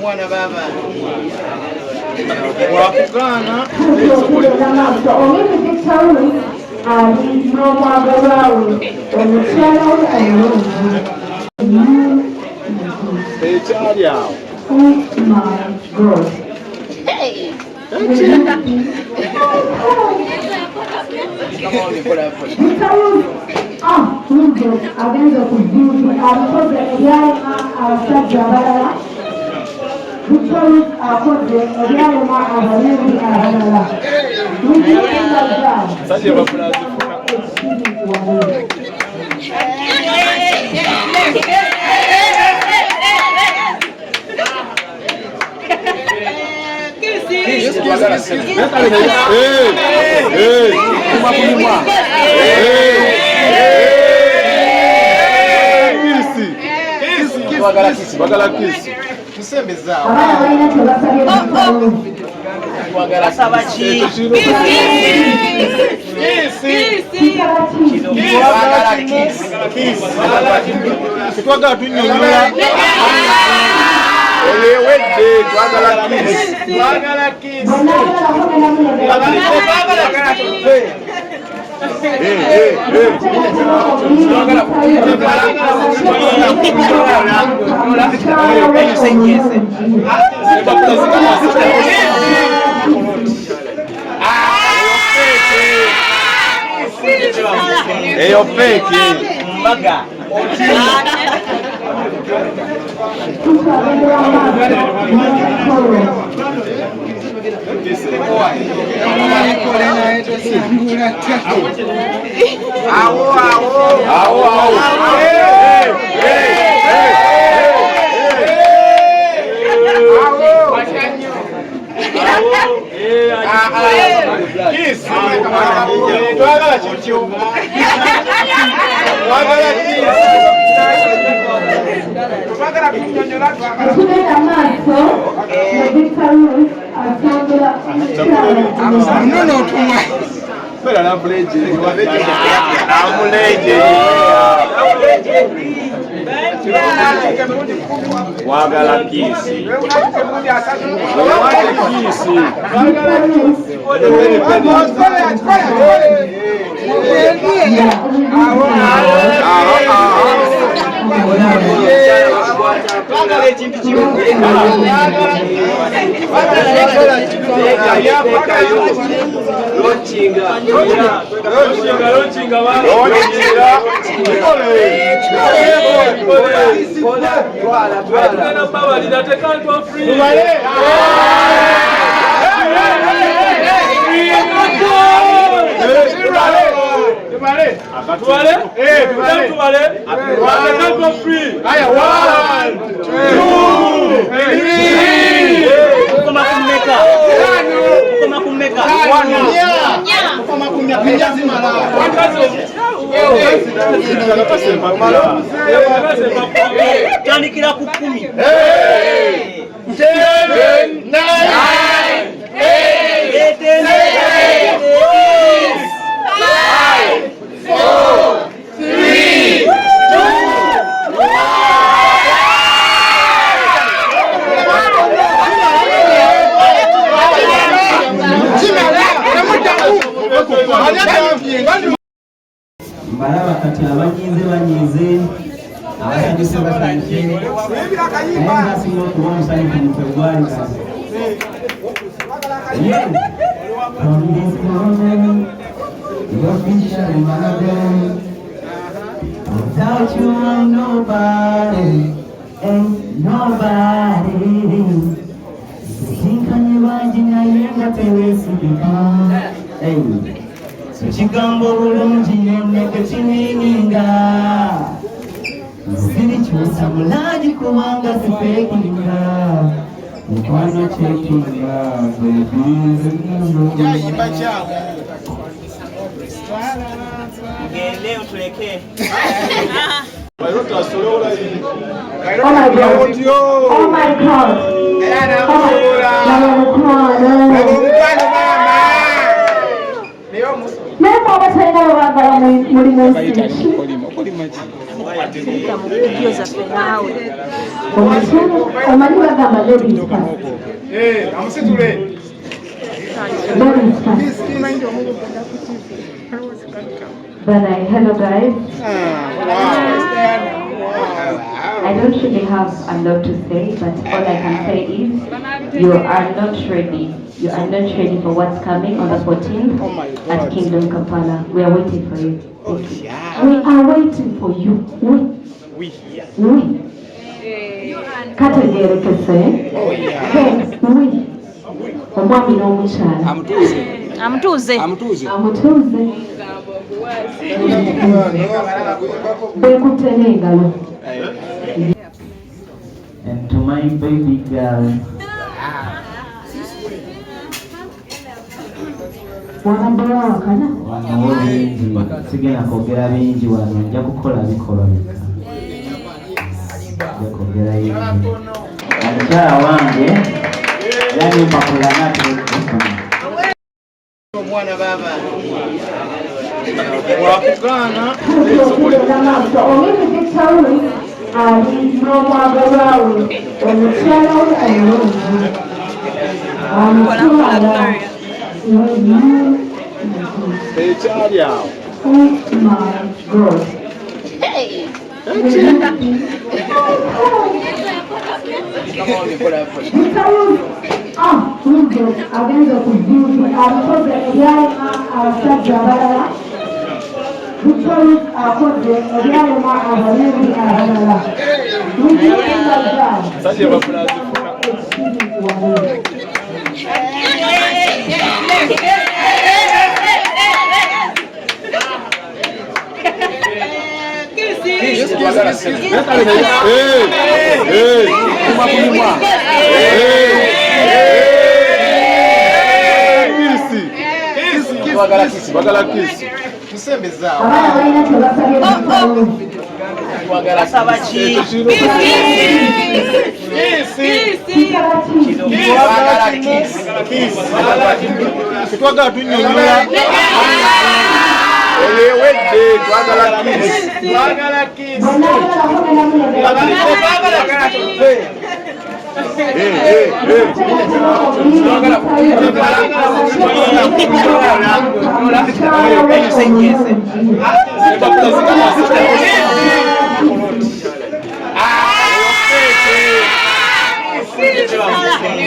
mwana baba. Wakugana. Oh my God. Hey. Yo fake. Maga. Tanikira ku 10. 10, 9, 8, 7, 5, 4, 3, 2, Baraba kati abanyize abasanyuse basanyuse naye asinga okuba omusanyufu mutwe gwali kazi from this moment your future in my hand. Without you I'm nobody, ain't nobody. Sinkanye banji naye nga teweesigika. Chigambo bulungi nenneke kinininga sirikyusa mulagi kubanga sifekinga mukwano kyekinga Ngende utuleke. Oh my God. Hello guys. I don't really have a lot to say, but all I can say is you are not ready. You are not ready for what's coming on the 14th at Kingdom Kampala. We are waiting for you. We are waiting for you. We. Kategerekese. We. Omwami n'omukyala. Amutuuze. Beekutte n'engalo. And to my baby girl. Wano bingi sigenda kwogera bingi wano nja kukola bikolwa bika. Nja kwogera bingi. Omukyala wange era nimpapula natulekufuna. Omwana baba. Wakugana. N'omwagalwawe omukyala we omulungi omukyala ekyali awo. Oh my God. Agenza okujuza abakozi ebyalema abasajja abalala. Victorious akoze ebyalema abalimi abalala. Sajja bakulazifuna. Bagala kisi. Tusembeza. Bagala sabaki. Kitwaga tunyonyola. Wedde twagala kisi. Twagala kisi.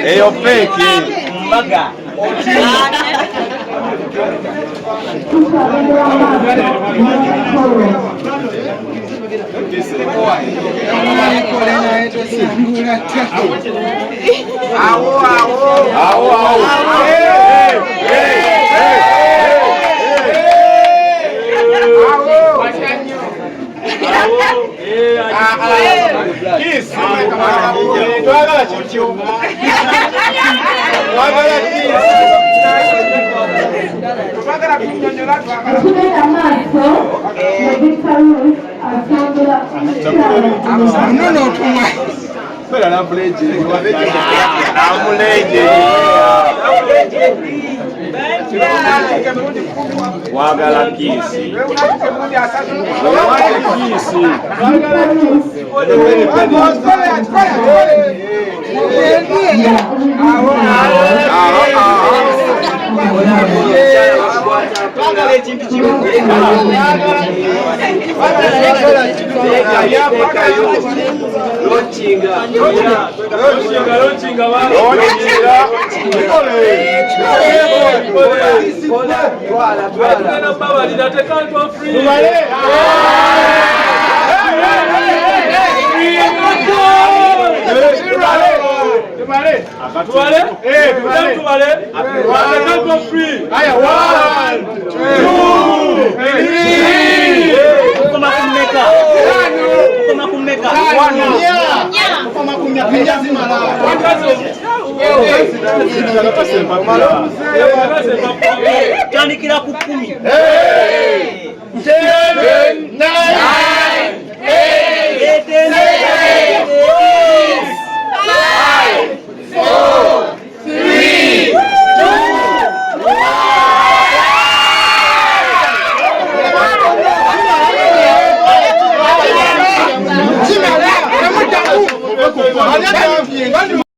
Eyo fake mbaga. Wagala kisi. Tandikira ku 10. 10, 9, 8, 7, 5, 4, 3, 2, 1. One